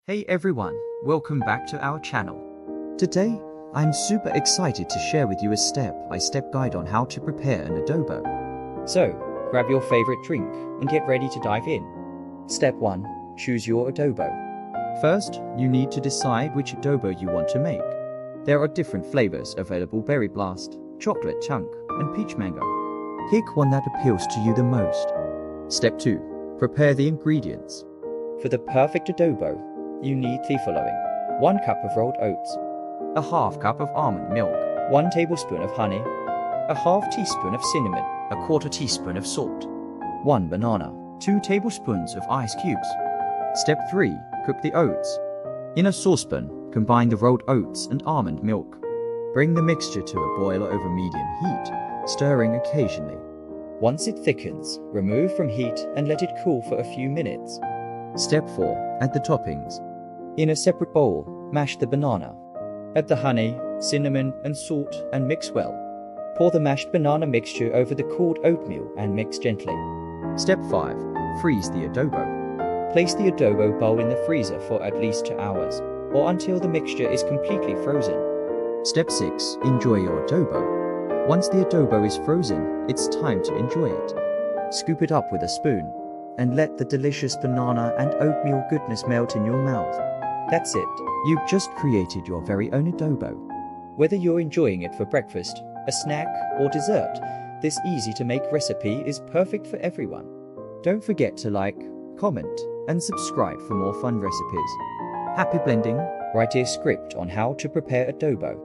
Hey everyone, welcome back to our channel. Today, I'm super excited to share with you a step-by-step guide on how to prepare an adobo. So, grab your favorite drink and get ready to dive in. Step 1. Choose your adobo. First, you need to decide which adobo you want to make. There are different flavors available: berry blast, chocolate chunk, and peach mango. Pick one that appeals to you the most. Step 2. Prepare the ingredients. For the perfect adobo, you need the following: 1 cup of rolled oats, a half cup of almond milk, 1 tablespoon of honey, a half teaspoon of cinnamon, a quarter teaspoon of salt, 1 banana, 2 tablespoons of ice cubes. Step 3. Cook the oats. In a saucepan, combine the rolled oats and almond milk. Bring the mixture to a boil over medium heat, stirring occasionally. Once it thickens, remove from heat and let it cool for a few minutes. Step 4. Add the toppings. In a separate bowl, mash the banana. Add the honey, cinnamon, and salt and mix well. Pour the mashed banana mixture over the cooled oatmeal and mix gently. Step 5. Freeze the adobo. Place the adobo bowl in the freezer for at least 2 hours, or until the mixture is completely frozen. Step 6. Enjoy your adobo. Once the adobo is frozen, it's time to enjoy it. Scoop it up with a spoon and let the delicious banana and oatmeal goodness melt in your mouth. That's it. You've just created your very own adobo. Whether you're enjoying it for breakfast, a snack, or dessert, this easy-to-make recipe is perfect for everyone. Don't forget to like, comment, and subscribe for more fun recipes. Happy blending! Write a script on how to prepare adobo.